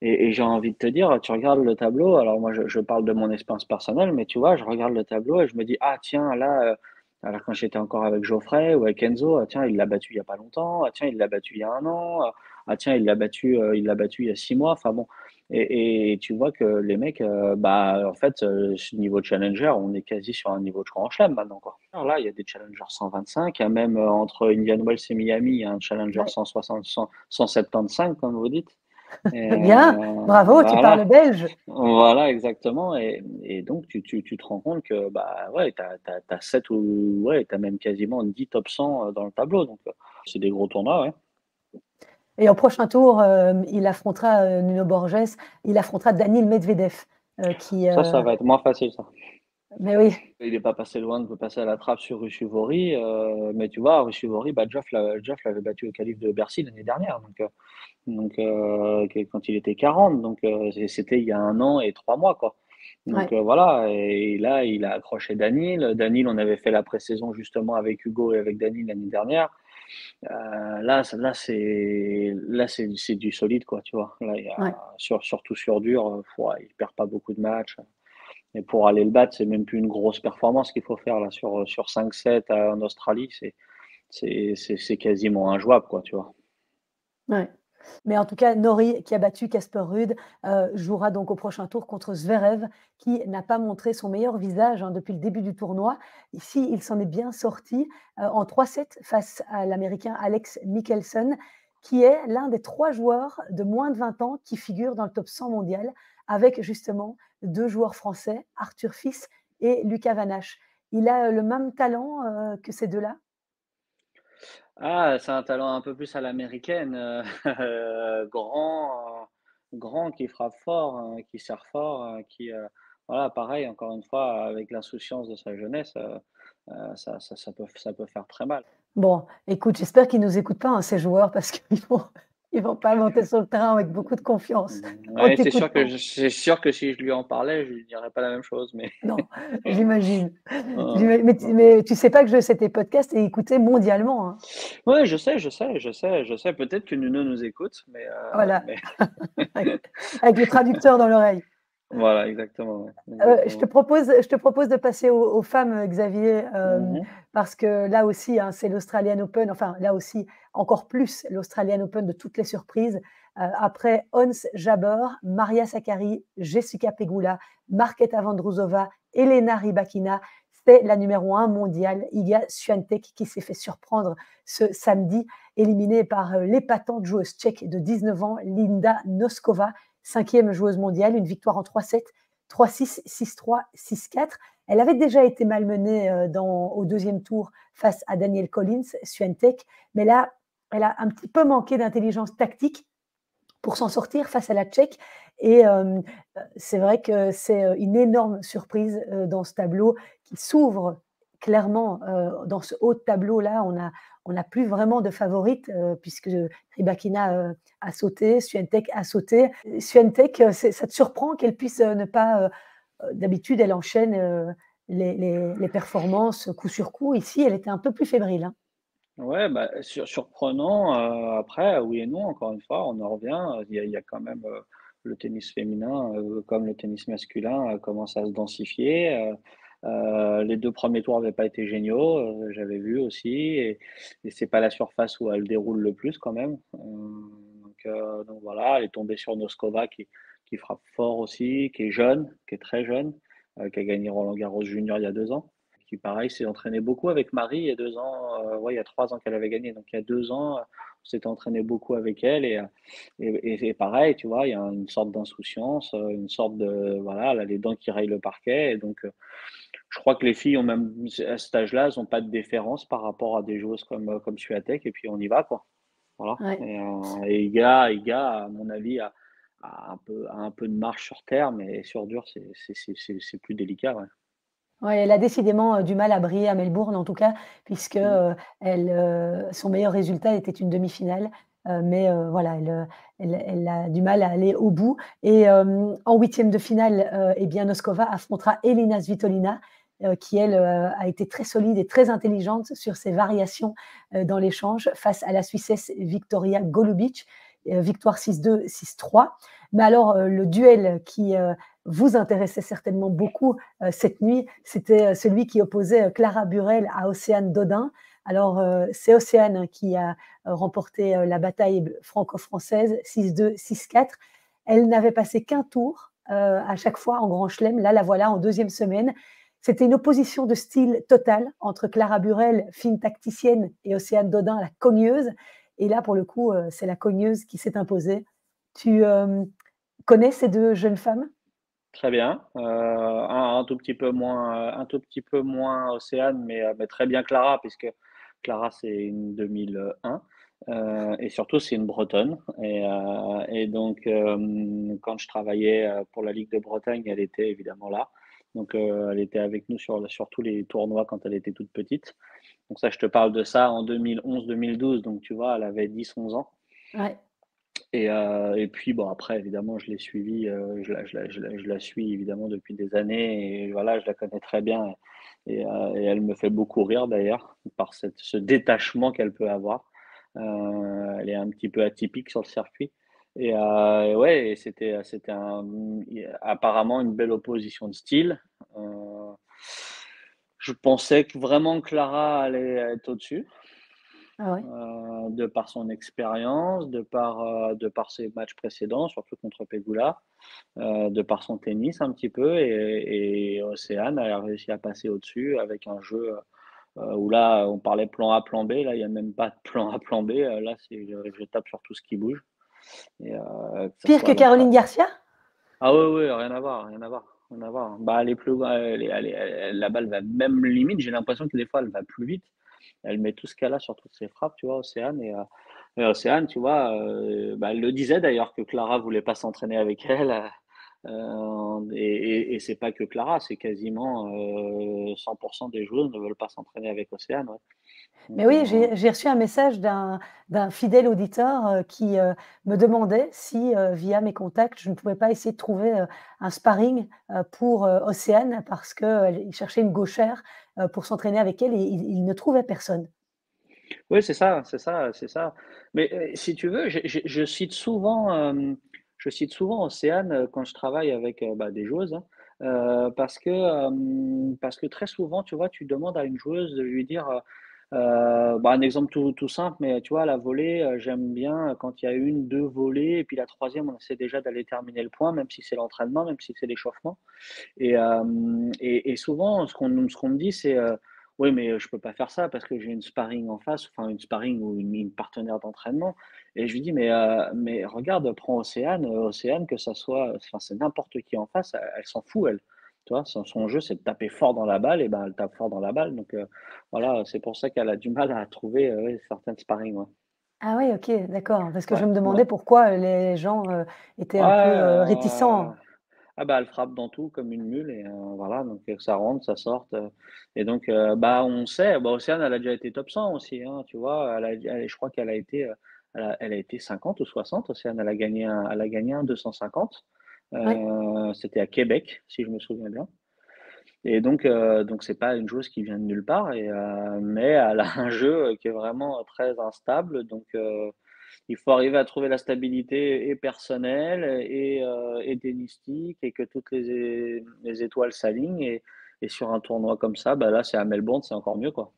Et j'ai envie de te dire, tu regardes le tableau, alors moi je parle de mon expérience personnelle, mais tu vois, je regarde le tableau et je me dis, ah tiens, là, alors quand j'étais encore avec Geoffrey ou avec Enzo, ah tiens, il l'a battu il y a pas longtemps, ah tiens, il l'a battu il y a un an, ah tiens, il l'a battu il y a 6 mois, enfin bon. Et tu vois que les mecs, bah, en fait, ce niveau de challenger, on est quasi sur un niveau de grand chelem maintenant, quoi. Alors là, il y a des challengers 125, il y a même entre Indian Wells et Miami, il y a un challenger ouais. 160, 175, comme vous dites. Et Bien, bravo, tu parles voilà, belge. voilà, exactement. Et donc, tu te rends compte que, bah, ouais, t'as 7 ou, ouais, t'as même quasiment 10 top 100 dans le tableau. Donc, c'est des gros tournois, ouais. Et au prochain tour, il affrontera, Nuno Borges, il affrontera Daniil Medvedev, qui, Ça va être moins facile, ça. mais oui, Il n'est pas passé loin de passer à la trappe sur Ruusuvuori, mais tu vois, Ruusuvuori, bah, Geoff l'avait battu au qualif de Bercy l'année dernière, quand il était 40, donc c'était il y a 1 an et 3 mois, quoi. Donc ouais. voilà, et là, il a accroché Daniil. Daniil, on avait fait la pré-saison justement avec Hugo et avec Daniil l'année dernière. C'est du solide, quoi, tu vois. Là, il y a, Ouais. surtout sur dur, ouais, il perd pas beaucoup de matchs. Et pour aller le battre, c'est même plus une grosse performance qu'il faut faire là sur 5-7 en Australie, c'est quasiment injouable, quoi, tu vois. Ouais. Mais en tout cas, Norrie, qui a battu Casper Ruud, jouera donc au prochain tour contre Zverev, qui n'a pas montré son meilleur visage, hein, depuis le début du tournoi. Ici, il s'en est bien sorti, en 3-7 face à l'Américain Alex Michelsen, qui est l'un des 3 joueurs de moins de 20 ans qui figurent dans le top 100 mondial, avec justement 2 joueurs français, Arthur Fils et Lucas Van Hache. Il a, le même talent, que ces 2-là? Ah, c'est un talent un peu plus à l'américaine, grand, qui frappe fort, qui sert fort, voilà, pareil, encore une fois, avec l'insouciance de sa jeunesse, ça peut faire très mal. Bon, écoute, j'espère qu'ils nous écoutent pas, hein, ces joueurs, parce qu'ils vont pas monter sur le terrain avec beaucoup de confiance. On Ouais, t'écoute pas. c'est sûr que si je lui en parlais, je lui dirais pas la même chose, mais Non, j'imagine. heu, Mais tu sais pas que tes podcasts est écouté mondialement, hein. ouais, je sais, peut-être que Nuno nous écoute, Voilà, mais avec le traducteur dans l'oreille. Voilà, exactement. Ouais, Je te exactement. propose, je te propose de passer aux femmes, Xavier, Mhm. parce que là aussi, hein, c'est l'Australian Open, enfin là aussi, encore plus l'Australian Open de toutes les surprises. Après Ons Jabeur, Maria Sakkari, Jessica Pegula, Marketa Vondrousova, Elena Rybakina, c'est la numéro 1 mondiale, Iga Swiatek, qui s'est fait surprendre ce samedi, éliminée par l'épatante joueuse tchèque de 19 ans, Linda Noskova, 5e joueuse mondiale, une victoire en 3-7. 3-6, 6-3, 6-4. Elle avait déjà été malmenée au deuxième tour face à Danielle Collins, Swiatek, mais là, elle a un petit peu manqué d'intelligence tactique pour s'en sortir face à la Tchèque. Et c'est vrai que c'est une énorme surprise dans ce tableau qui s'ouvre clairement. Dans ce haut tableau-là, on n'a plus vraiment de favorite puisque Rybakina a sauté, Swiatek a sauté. Swiatek, ça te surprend qu'elle puisse ne pas. D'habitude, elle enchaîne les performances coup sur coup. Ici, elle était un peu plus fébrile. Hein. Ouais, bah, surprenant. Après, oui et non, encore une fois, on en revient. Il y a quand même le tennis féminin, comme le tennis masculin, commence à se densifier. Les deux premiers tours n'avaient pas été géniaux, j'avais vu aussi. Et c'est pas la surface où elle déroule le plus quand même. Donc voilà, elle est tombée sur Noskova qui frappe fort aussi, qui est jeune, qui est très jeune, qui a gagné Roland Garros Junior il y a 2 ans qui pareil s'est entraîné beaucoup avec Marie il y a 2 ans, ouais, il y a 3 ans qu'elle avait gagné, donc il y a 2 ans, on s'était entraîné beaucoup avec elle et pareil, tu vois, il y a une sorte d'insouciance, une sorte de voilà, elle a les dents qui rayent le parquet et donc je crois que les filles ont même à cet âge-là, elles ont pas de déférence par rapport à des joueuses comme Swiatek et puis on y va quoi. Voilà Ouais. et Iga à mon avis a un peu de marche sur terre, mais sur dur c'est plus délicat, ouais. Ouais, elle a décidément du mal à briller à Melbourne, en tout cas, puisque Mmh. son meilleur résultat était une demi-finale. Mais voilà, elle a du mal à aller au bout. Et en huitième de finale, eh bien, Noskova affrontera Elina Svitolina, qui, elle, a été très solide et très intelligente sur ses variations dans l'échange face à la Suissesse Victoria Golubic. Victoire 6-2, 6-3. Mais alors, le duel qui vous intéressait certainement beaucoup cette nuit, c'était celui qui opposait Clara Burel à Océane Dodin. Alors, c'est Océane qui a remporté la bataille franco-française 6-2, 6-4. Elle n'avait passé qu'un tour à chaque fois en Grand Chelem. Là, la voilà en deuxième semaine. C'était une opposition de style totale entre Clara Burel, fine tacticienne, et Océane Dodin, la cogneuse. Et là, pour le coup, c'est la cogneuse qui s'est imposée. Tu connais ces deux jeunes femmes? Très bien, un tout petit peu moins Océane, mais très bien Clara, puisque Clara, c'est une 2001, et surtout, c'est une Bretonne et donc quand je travaillais, pour la Ligue de Bretagne, elle était évidemment là. Donc elle était avec nous sur tous les tournois quand elle était toute petite. Donc ça, je te parle de ça en 2011-2012, donc tu vois, elle avait 10-11 ans. Ouais. Et puis bon après évidemment je l'ai suivie, je la suis évidemment depuis des années et voilà, je la connais très bien et elle me fait beaucoup rire d'ailleurs par ce détachement qu'elle peut avoir. Elle est un petit peu atypique sur le circuit et ouais et c'était apparemment une belle opposition de style. Je pensais que vraiment Clara allait être au-dessus. Ah ouais. De par son expérience, de par ses matchs précédents, surtout contre Pegula, de par son tennis un petit peu et Océane a réussi à passer au-dessus avec un jeu, où là, on parlait plan A, plan B, là, il y a même pas de plan A, plan B, là, c'est je tape sur tout ce qui bouge et que ça Pire que soit la Caroline fra Garcia? ah ouais, ouais, rien à voir, rien à voir, rien à voir. Bah, elle est plus la balle va même limite, j'ai l'impression que des fois, elle va plus vite. Elle met tout ce qu'elle a sur toutes ses frappes, tu vois, Océane et Océane, tu vois, bah, elle le disait d'ailleurs que Clara voulait pas s'entraîner avec elle, et c'est pas que Clara, c'est quasiment, 100 des joueuses ne veulent pas s'entraîner avec Océane, ouais. Mais Donc oui, j'ai reçu un message d'un fidèle auditeur qui me demandait si, via mes contacts, je ne pouvais pas essayer de trouver un sparring pour Océane parce qu'il cherchait une gauchère pour s'entraîner avec elle et il ne trouvait personne. oui, c'est ça, c'est ça, c'est ça. Mais, si tu veux, je cite souvent, je cite souvent Océane quand je travaille avec des joueuses, hein, parce que très souvent, tu vois, tu demandes à une joueuse de lui dire, un exemple tout simple, mais tu vois, à la volée, j'aime bien quand il y a une, deux volées, et puis la troisième, on essaie déjà d'aller terminer le point, même si c'est l'entraînement, même si c'est l'échauffement. Et souvent, ce qu'on me dit, c'est, «Oui, mais je peux pas faire ça parce que j'ai une sparring en face», enfin une sparring ou une partenaire d'entraînement. Et je lui dis: «Mais regarde, prends Océane, Océane, que ça soit, enfin, c'est n'importe qui en face, elle s'en fout elle». Tu vois? Son jeu, c'est de taper fort dans la balle, et ben, elle tape fort dans la balle, donc voilà, c'est pour ça qu'elle a du mal à trouver, ouais, certaines sparring, ouais. Ah oui, OK, d'accord. Parce que Ouais, je me ouais. demandais pourquoi, les gens, étaient un peu, Ouais, réticents. ah bah, elle frappe dans tout comme une mule, et voilà, donc ça rentre, ça sort, et donc on sait, Océane, elle a déjà été top 100 aussi, hein, tu vois? Je crois qu'elle a été, elle a été 50 ou 60. Océane, elle a gagné un 250, Ouais. c'était à Québec, si je me souviens bien, et donc c'est pas une joueuse qui vient de nulle part, mais elle a un jeu, qui est vraiment très instable, donc il faut arriver à trouver la stabilité et personnelle et tennistique, et que toutes les étoiles s'alignent, et sur un tournoi comme ça, bah, là, c'est à Melbourne, c'est encore mieux, quoi.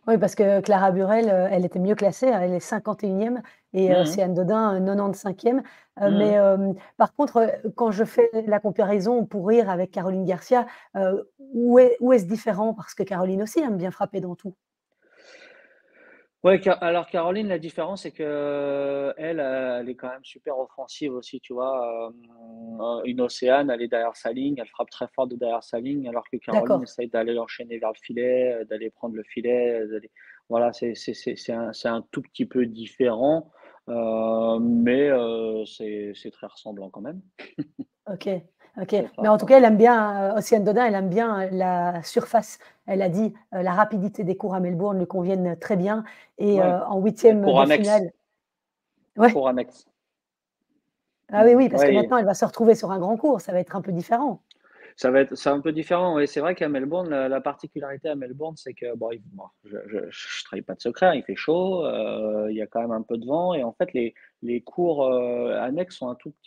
Oui, parce que Clara Burel, elle était mieux classée, hein, elle est 51e et Mmh mh. Céane Dodin, 95e. Mais Mmh. par contre, quand je fais la comparaison pour rire avec Caroline Garcia, où est-ce différent? Parce que Caroline aussi aime bien frapper dans tout. Ouais, alors Caroline, la différence, c'est qu'elle, elle est quand même super offensive aussi, tu vois? Une Océane, elle est derrière sa ligne, elle frappe très fort de derrière sa ligne, alors que Caroline D'accord, essaye d'aller enchaîner vers le filet, d'aller prendre le filet, d'aller, voilà, c'est un tout petit peu différent, mais c'est très ressemblant quand même. OK, OK. C'est très Mais en tout cas, ressemblant. elle aime bien, Océane Dodin, elle aime bien la surface. Elle a dit, la rapidité des cours à Melbourne lui conviennent très bien et Ouais, en huitième cours de annexe, finale ouais. cours annexe. Ah oui, oui, parce que Ouais. maintenant elle va se retrouver sur un grand cours, ça va être un peu différent. C'est un peu différent, oui. C'est vrai qu'à Melbourne, la particularité à Melbourne, c'est que bon, je trahis pas de secret, hein, il fait chaud, il y a quand même un peu de vent, et en fait les cours, annexes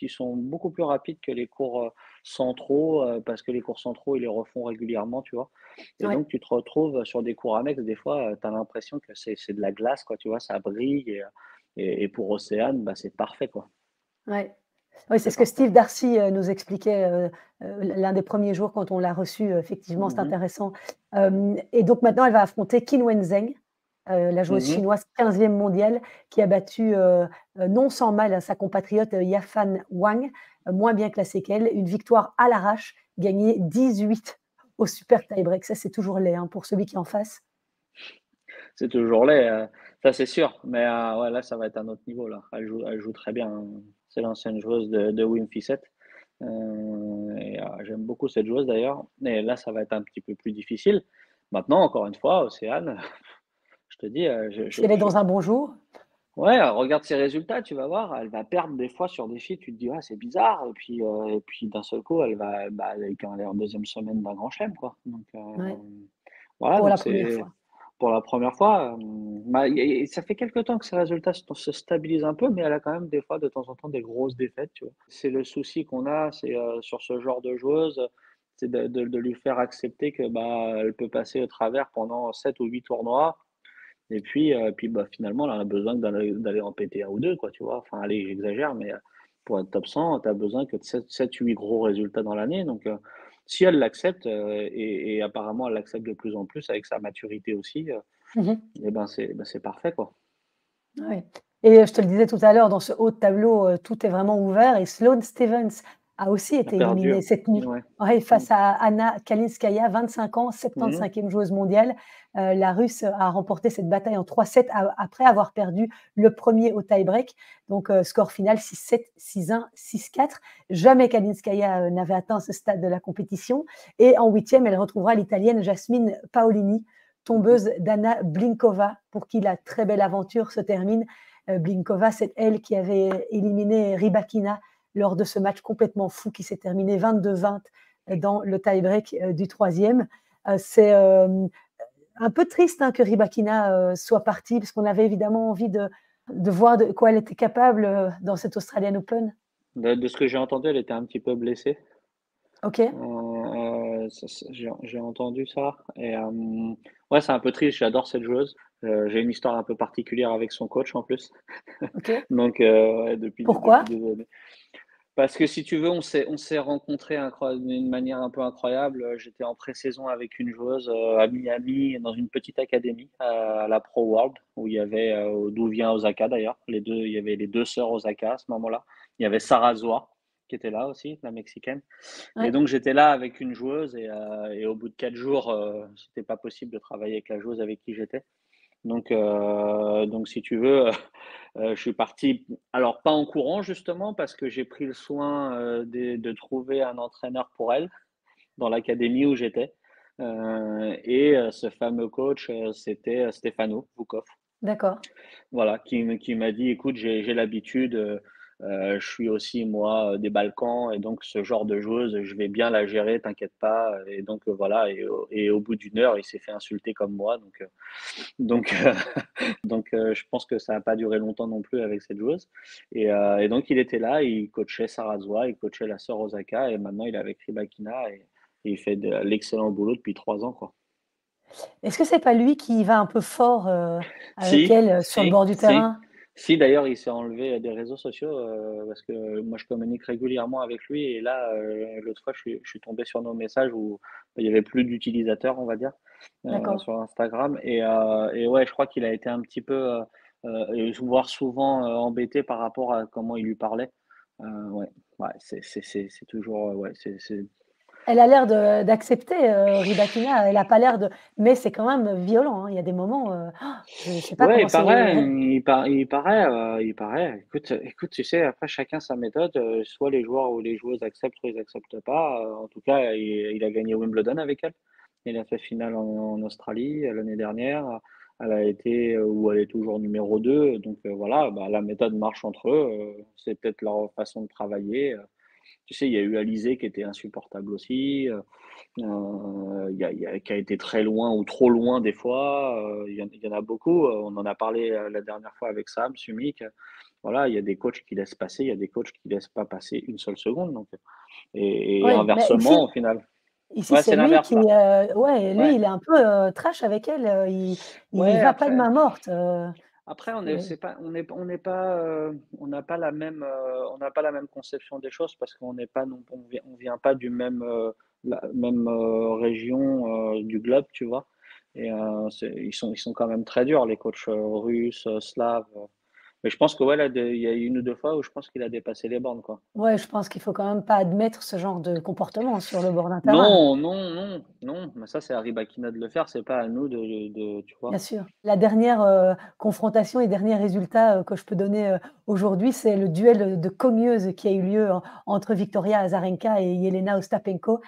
sont beaucoup plus rapides que les cours, centraux, parce que les cours centraux, ils les refont régulièrement, tu vois? Et Ouais. donc tu te retrouves sur des cours annexes, des fois, tu as l'impression que c'est de la glace, quoi, tu vois? Ça brille, et pour Océane, bah, c'est parfait, quoi. Ouais. Oui, c'est C'est ce que parfait. Steve Darcy, nous expliquait, l'un des premiers jours quand on l'a reçu, effectivement, c'est Mmh. intéressant. Et donc maintenant, elle va affronter Qin Wenzheng, la joueuse Mmh. chinoise 15e mondiale qui a battu, non sans mal, hein, sa compatriote, Yafan Wang, moins bien classée qu'elle. Une victoire à l'arrache, gagnée 18 au super tie-break. Ça, c'est toujours laid, hein, pour celui qui est en face. C'est toujours laid, ça c'est sûr, mais ouais, là, ça va être un autre niveau, là. Elle joue très bien, hein. C'est l'ancienne joueuse de Wim Fissette, j'aime beaucoup cette joueuse d'ailleurs, et là, ça va être un petit peu plus difficile. Maintenant, encore une fois, Océane, je te dis, Si elle est dans un bon jour. ouais, regarde ses résultats, tu vas voir, elle va perdre des fois sur des filles, tu te dis: «Ah, c'est bizarre», et puis d'un seul coup, elle est quand elle est en 2e semaine d'un grand chelem, quoi, donc Ouais, voilà, pour la donc première c'est fois. pour la première fois, et ça fait quelque temps que ses résultats se stabilisent un peu, mais elle a quand même des fois, de temps en temps, des grosses défaites, tu vois? C'est le souci qu'on a, c'est, sur ce genre de joueuse, c'est de lui faire accepter que, bah, elle peut passer au travers pendant 7 ou 8 tournois, et puis, bah, finalement, elle a besoin d'aller en péter un ou 2, quoi, tu vois? Enfin, allez, j'exagère, mais pour être top 100, tu as besoin que de 7-8 gros résultats dans l'année, donc si elle l'accepte, et apparemment elle l'accepte de plus en plus avec sa maturité aussi, Mmh. et ben, c'est parfait, quoi. Ouais et je te le disais tout à l'heure, dans ce haut de tableau, tout est vraiment ouvert et Sloane Stephens a aussi Elle a été perdu, éliminée hein. cette nuit. Ouais. Ouais, Mmh. face à Anna Kalinskaya, 25 ans, Mmh. 75e joueuse mondiale. La Russe a remporté cette bataille en 3-7 après avoir perdu le premier au tie-break. Donc score final 6-7, 6-1, 6-4. Jamais Kalinskaya, n'avait atteint ce stade de la compétition et en huitième, elle retrouvera l'Italienne Jasmine Paolini, Mmh. tombeuse d'Anna Blinkova, pour qui la très belle aventure se termine. Blinkova, c'est elle qui avait éliminé Rybakina lors de ce match complètement fou qui s'est terminé 22-20 dans le tie-break du troisième. C'est un peu triste, hein, que Rybakina soit partie, parce qu'on avait évidemment envie de voir de quoi elle était capable dans cet Australian Open. De ce que j'ai entendu, elle était un petit peu blessée. OK. J'ai entendu ça et ouais, c'est un peu triste, j'adore cette joueuse. J'ai une histoire un peu particulière avec son coach en plus. OK. Donc ouais, depuis Pourquoi? des années. Parce que si tu veux, on s'est rencontrés d'une manière un peu incroyable. J'étais en pré-saison avec une joueuse, à Miami, dans une petite académie, à la Pro World, où il y avait, d'où vient Osaka d'ailleurs. Il y avait les 2 sœurs Osaka à ce moment-là. Il y avait Sarah Zoa, qui était là aussi, la mexicaine. Et Ouais. donc j'étais là avec une joueuse et au bout de 4 jours, c'était pas possible de travailler avec la joueuse avec qui j'étais. Donc si tu veux, je suis parti, alors pas en courant justement parce que j'ai pris le soin, de trouver un entraîneur pour elle dans l'académie où j'étais, ce fameux coach, c'était, Stefano Vukov. D'accord. Voilà, qui m'a dit: «Écoute, j'ai l'habitude, je suis aussi moi, des Balkans et donc ce genre de joueuse, je vais bien la gérer, t'inquiète pas», et donc voilà et au bout d'une heure, il s'est fait insulter comme moi donc je pense que ça n'a pas duré longtemps non plus avec cette joueuse et donc il était là, il coachait Sarrazua, il coachait la sœur Osaka et maintenant il est avec Rybakina et il fait de l'excellent boulot depuis 3 ans, quoi. Est-ce que c'est pas lui qui va un peu fort, avec Si, elle, sur le si, bord du si. terrain? Si d'ailleurs il s'est enlevé des réseaux sociaux, parce que moi je communique régulièrement avec lui et là, l'autre fois je suis tombé sur nos messages où il y avait plus d'utilisateurs, on va dire, D'accord. sur Instagram et ouais, je crois qu'il a été un petit peu, et voire souvent, embêté par rapport à comment il lui parlait. Ouais, ouais, c'est toujours, ouais, c'est Elle a l'air d'accepter, Rybakina, elle a pas l'air de mais c'est quand même violent, hein. Il y a des moments, je sais pas Ouais, comment il c'est paraît, Écoute, tu sais, après chacun sa méthode, soit les joueurs ou les joueuses acceptent, soit ils acceptent pas. En tout cas, il a gagné Wimbledon avec elle. Il a fait finale en Australie, l'année dernière. Elle a été, ou elle est toujours numéro 2. Donc voilà, bah, la méthode marche entre eux, c'est peut-être leur façon de travailler. Tu sais, il y a eu Alizé qui était insupportable aussi, qui a été très loin ou trop loin des fois, il y en a beaucoup, on en a parlé, la dernière fois avec Sam Sumik, voilà, il y a des coachs qui laissent passer, il y a des coachs qui laissent pas passer une seule seconde donc et Oui, mais inversement au final. ici Ouais, c'est c'est lui l'inverse qui, là. ouais, lui Ouais, il est un peu, trash avec elle, il y ouais, va pas de après main morte, après on est c'est c'est pas on n'est pas, on n'a pas la même conception des choses parce qu'on n'est pas non on vient pas du même, la même, région, du globe, tu vois? Et ils sont quand même très durs les coachs, russes, slaves, mais je pense que ouais, là, il y a une ou 2 fois où je pense qu'il a dépassé les bornes, quoi. ouais, je pense qu'il faut quand même pas admettre ce genre de comportement sur le bord d'un terrain. Non, non, non, non, mais ça, c'est à Rybakina de le faire, c'est pas à nous tu Bien vois? sûr. La dernière, confrontation et dernier résultat, que je peux donner, aujourd'hui, c'est le duel, de cogneuses qui a eu lieu entre Victoria Azarenka et Jelena Ostapenko,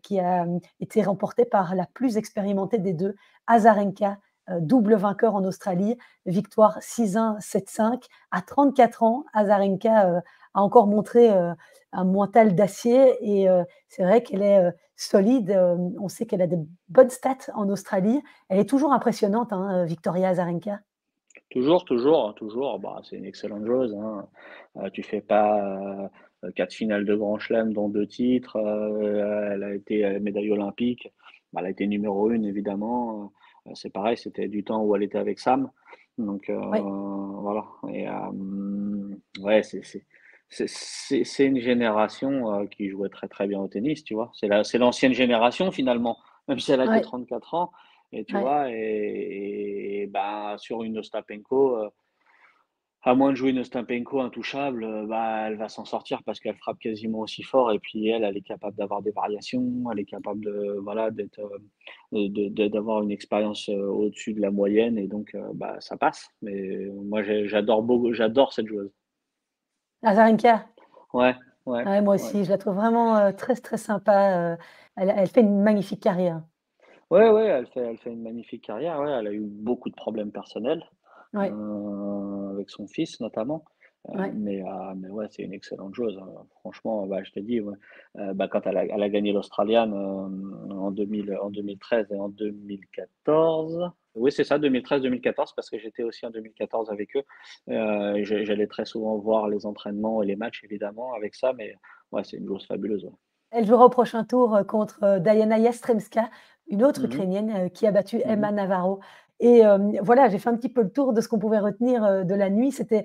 qui a, été remporté par la plus expérimentée des 2, Azarenka, double vainqueur en Australie, victoire 6-1, 7-5. À 34 ans, Azarenka, a encore montré, un mental d'acier et c'est vrai qu'elle est, solide, on sait qu'elle a de bonnes stats en Australie. Elle est toujours impressionnante, hein, Victoria Azarenka. Toujours, toujours, toujours, bah, c'est une excellente joueuse, hein. Tu fais pas, 4 finales de Grand Chelem dont 2 titres, elle a été, médaille olympique. Bah, elle a été numéro 1 évidemment, c'est pareil, c'était du temps où elle était avec Sam. Donc Oui, voilà ouais, c'est une génération, qui jouait très, très bien au tennis, tu vois? C'est l'ancienne génération finalement, même si elle a que ouais, 34 ans. Et tu ouais. vois? Et bah, sur une Ostapenko, à moins de jouer une Ostapenko intouchable, bah, elle va s'en sortir parce qu'elle frappe quasiment aussi fort et puis elle est capable d'avoir des variations, elle est capable de voilà, d'être, d'avoir une expérience, au-dessus de la moyenne et donc bah, ça passe. Mais moi j'adore cette joueuse. Azarenka, Ouais, ouais, ouais, moi ouais. aussi, je la trouve vraiment, très, très sympa, elle fait une magnifique carrière. Ouais, ouais, elle fait une magnifique carrière, ouais, elle a eu beaucoup de problèmes personnels, Ouais, avec son fils notamment. Ouais. Mais ouais, c'est une excellente chose, hein. Franchement, bah, je te dis, ouais, quand elle a gagné l'Australian, en 2013 et en 2014. Oui, c'est ça, 2013-2014, parce que j'étais aussi en 2014 avec eux. J'allais très souvent voir les entraînements et les matchs, évidemment, avec ça, mais ouais, c'est une joueuse fabuleuse, ouais. Elle jouera au prochain tour, contre, Diana Yastremska, une autre Mmh mh. ukrainienne, qui a battu Mmh. Emma Navarro et voilà, j'ai fait un petit peu le tour de ce qu'on pouvait retenir, de la nuit. C'était,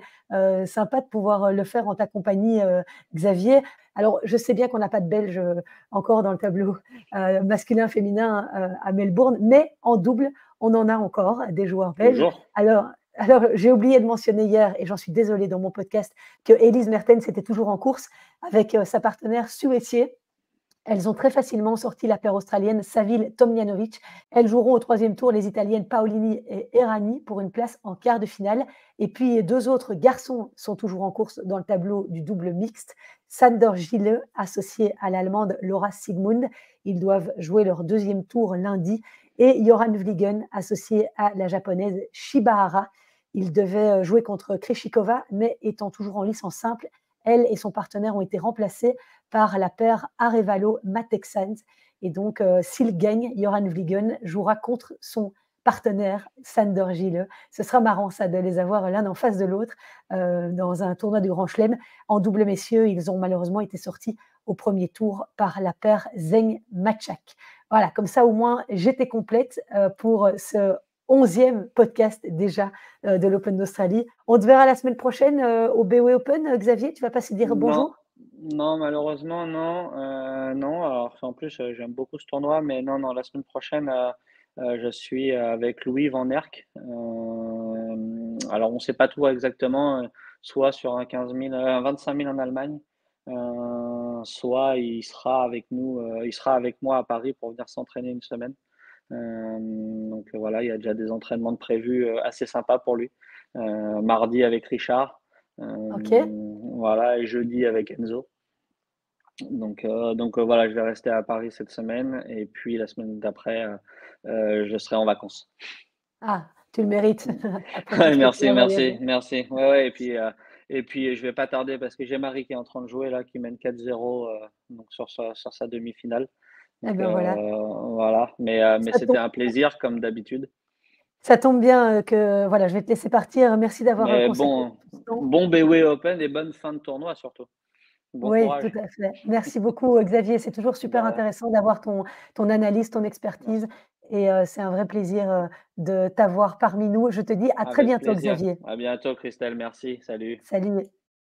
sympa de pouvoir, le faire en ta compagnie, Xavier. Alors, je sais bien qu'on n'a pas de Belges, encore dans le tableau, masculin-féminin, à Melbourne, mais en double, on en a encore des joueurs belges. Toujours. Alors, j'ai oublié de mentionner hier et j'en suis désolée dans mon podcast, que Elise Mertens était toujours en course avec, sa partenaire Suessier. Elles ont très facilement sorti la paire australienne Saville Tomljanovic. Elles joueront au troisième tour les Italiennes Paolini et Errani pour une place en quart de finale. Et puis deux autres garçons sont toujours en course dans le tableau du double mixte. Sander Gille, associé à l'Allemande Laura Sigmund. Ils doivent jouer leur deuxième tour lundi. Et Joran Vliegen, associé à la Japonaise Shibahara. Il devait jouer contre Krejcikova, mais étant toujours en lice en simple, elle et son partenaire ont été remplacés par la paire Arevalo-Matexans. Et donc, s'il gagne, Joran Vliegen jouera contre son partenaire Sander Gille. Ce sera marrant, ça, de les avoir l'un en face de l'autre dans un tournoi du Grand Chelem. En double messieurs, ils ont malheureusement été sortis au premier tour par la paire Zeng Machak. Voilà, comme ça, au moins, j'étais complète pour ce 11e podcast déjà de l'Open d'Australie. On te verra la semaine prochaine au BOE Open. Xavier, tu vas passer dire Non, bonjour? non, malheureusement, non. Non, alors en plus, j'aime beaucoup ce tournoi, mais non, non, la semaine prochaine, je suis avec Louis Van Erck. Alors, on ne sait pas tout exactement, soit sur un 15 000, 25 000 en Allemagne, soit il sera avec moi à Paris pour venir s'entraîner une semaine. Donc voilà, il y a déjà des entraînements de prévus assez sympas pour lui. Mardi avec Richard, Ok. voilà, et jeudi avec Enzo. Donc voilà, je vais rester à Paris cette semaine et puis la semaine d'après, je serai en vacances. Ah, tu le mérites après tout Ouais, ce que tu merci, as merci, voyagé. merci. Ouais, ouais, et puis je vais pas tarder parce que j'ai Marie qui est en train de jouer là, qui mène 4-0 donc sur sa demi-finale. Eh Donc ben voilà. voilà, mais Ça c'était tombe, un plaisir comme d'habitude. ça tombe bien que voilà, je vais te laisser partir. Merci d'avoir Mais consacré bon, tout ce temps. bon BW Open et bonne fin de tournoi surtout. Bon Oui, tout courage. à fait. Merci beaucoup, Xavier. C'est toujours De super rien. intéressant d'avoir ton analyse, ton expertise. Merci. Et c'est un vrai plaisir de t'avoir parmi nous. Je te dis à très Avec bientôt, plaisir. Xavier. À bientôt, Christelle. Merci. Salut. Salut.